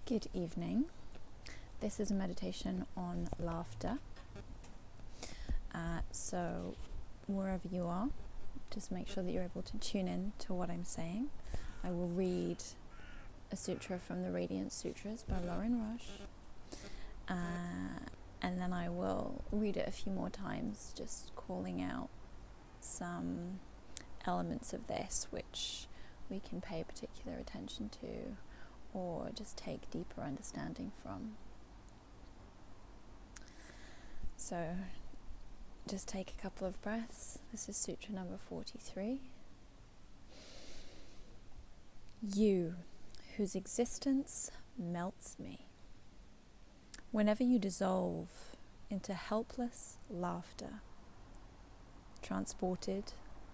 Good evening. This is a meditation on laughter. So wherever you are, just make sure that you're able to tune in to what I'm saying. I will read a sutra from the Radiant Sutras by Lauren Rush. And then I will read it a few more times, just calling out some elements of this which we can pay particular attention to or just take deeper understanding from. So just take a couple of breaths. This is Sutra number 43. You, whose existence melts me. Whenever you dissolve into helpless laughter, transported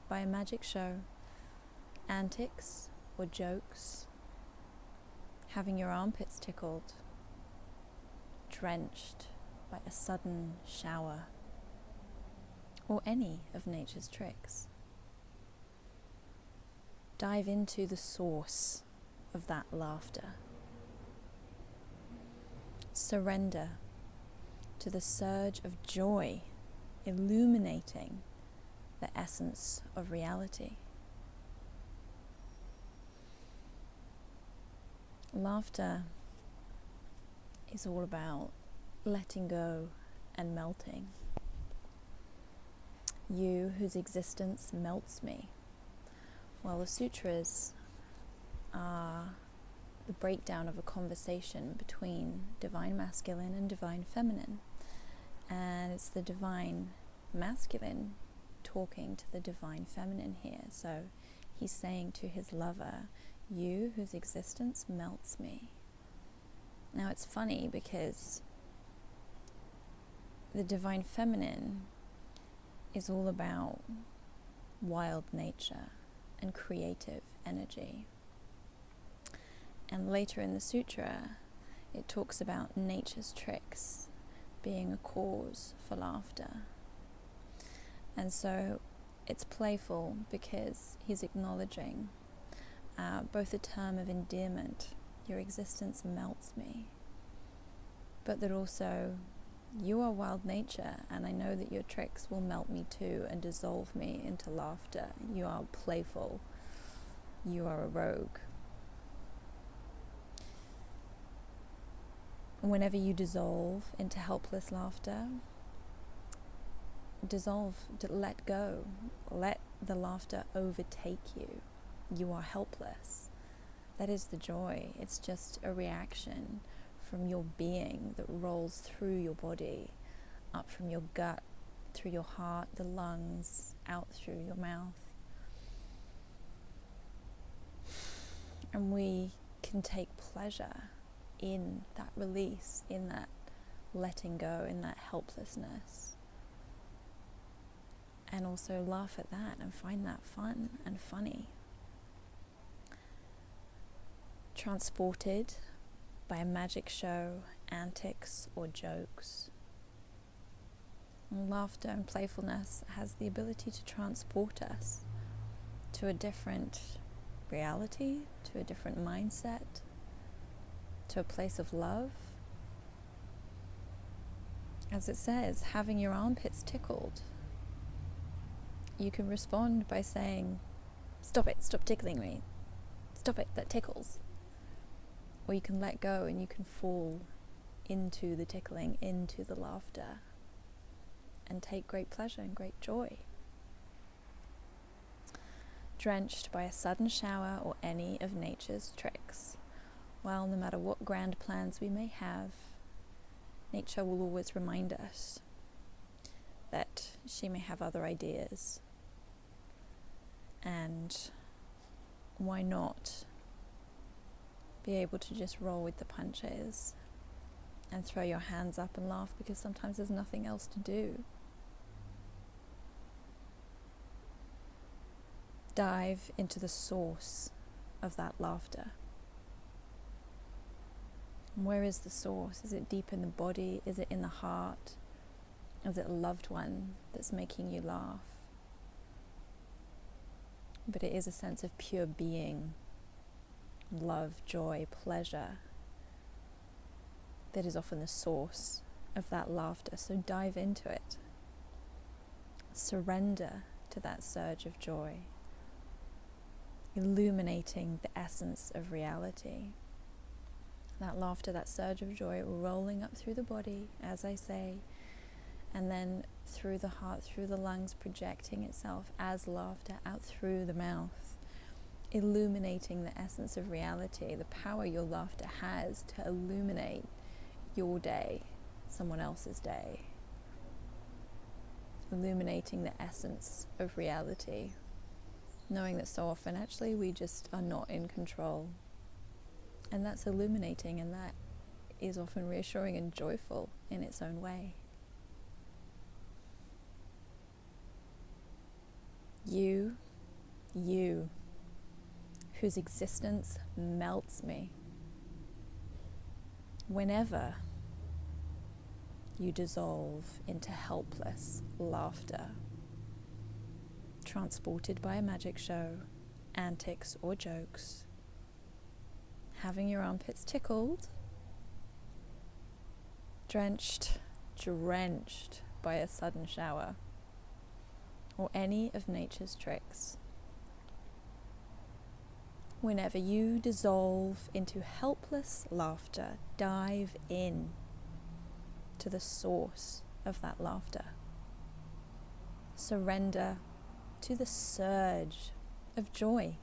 by a magic show, antics or jokes, having your armpits tickled, drenched by a sudden shower, or any of nature's tricks. Dive into the source of that laughter. Surrender to the surge of joy illuminating the essence of reality. Laughter is all about letting go and melting. You, whose existence melts me. Well, the sutras are the breakdown of a conversation between divine masculine and divine feminine. And it's the divine masculine talking to the divine feminine here. So he's saying to his lover, you whose existence melts me. Now it's funny because the divine feminine is all about wild nature and creative energy. And later in the sutra, it talks about nature's tricks being a cause for laughter. And so it's playful because he's acknowledging both a term of endearment, your existence melts me, but that also you are wild nature, and I know that your tricks will melt me too and dissolve me into laughter. You are playful. You are a rogue. Whenever you dissolve into helpless laughter, let go. Let the laughter overtake you. You are helpless. That is the joy. It's just a reaction from your being that rolls through your body, up from your gut, through your heart, the lungs, out through your mouth. And we can take pleasure in that release, in that letting go, in that helplessness. And also laugh at that and find that fun and funny. Transported by a magic show, antics or jokes. And laughter and playfulness has the ability to transport us to a different reality, to a different mindset, to a place of love. As it says, having your armpits tickled. You can respond by saying, stop it, stop tickling me. Stop it, that tickles. Or you can let go and you can fall into the tickling, into the laughter, and take great pleasure and great joy. Drenched by a sudden shower or any of nature's tricks. Well, no matter what grand plans we may have, nature will always remind us that she may have other ideas. And why not be able to just roll with the punches and throw your hands up and laugh, because sometimes there's nothing else to do. Dive into the source of that laughter. And where is the source? Is it deep in the body? Is it in the heart? Is it a loved one that's making you laugh? But it is a sense of pure being, love, joy, pleasure that is often the source of that laughter. So dive into it. Surrender to that surge of joy, illuminating the essence of reality. That laughter, that surge of joy rolling up through the body, as I say, and then through the heart, through the lungs, projecting itself as laughter out through the mouth, illuminating the essence of reality, the power your laughter has to illuminate your day, someone else's day, illuminating the essence of reality, knowing that so often actually we just are not in control. And that's illuminating, and that is often reassuring and joyful in its own way. You, whose existence melts me. Whenever you dissolve into helpless laughter, transported by a magic show, antics or jokes, having your armpits tickled, drenched by a sudden shower, or any of nature's tricks. Whenever you dissolve into helpless laughter, dive in to the source of that laughter. Surrender to the surge of joy,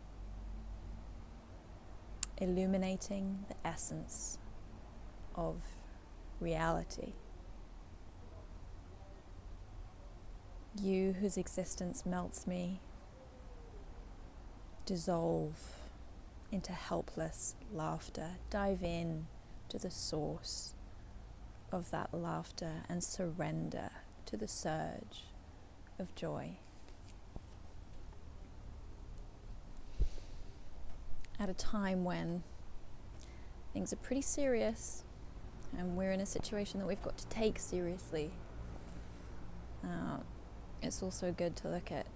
illuminating the essence of reality. You whose existence melts me, dissolve into helpless laughter. Dive in to the source of that laughter and surrender to the surge of joy. At a time when things are pretty serious and we're in a situation that we've got to take seriously, it's also good to look at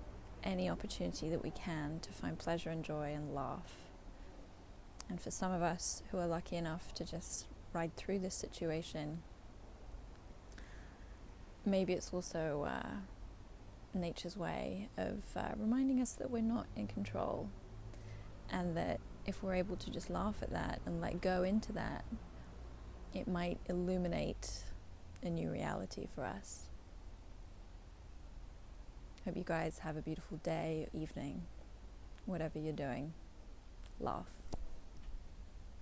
any opportunity that we can to find pleasure and joy and laugh. And for some of us who are lucky enough to just ride through this situation, maybe it's also nature's way of reminding us that we're not in control, and that if we're able to just laugh at that and let go into that, it might illuminate a new reality for us. Hope you guys have a beautiful day or evening, whatever you're doing. Laugh.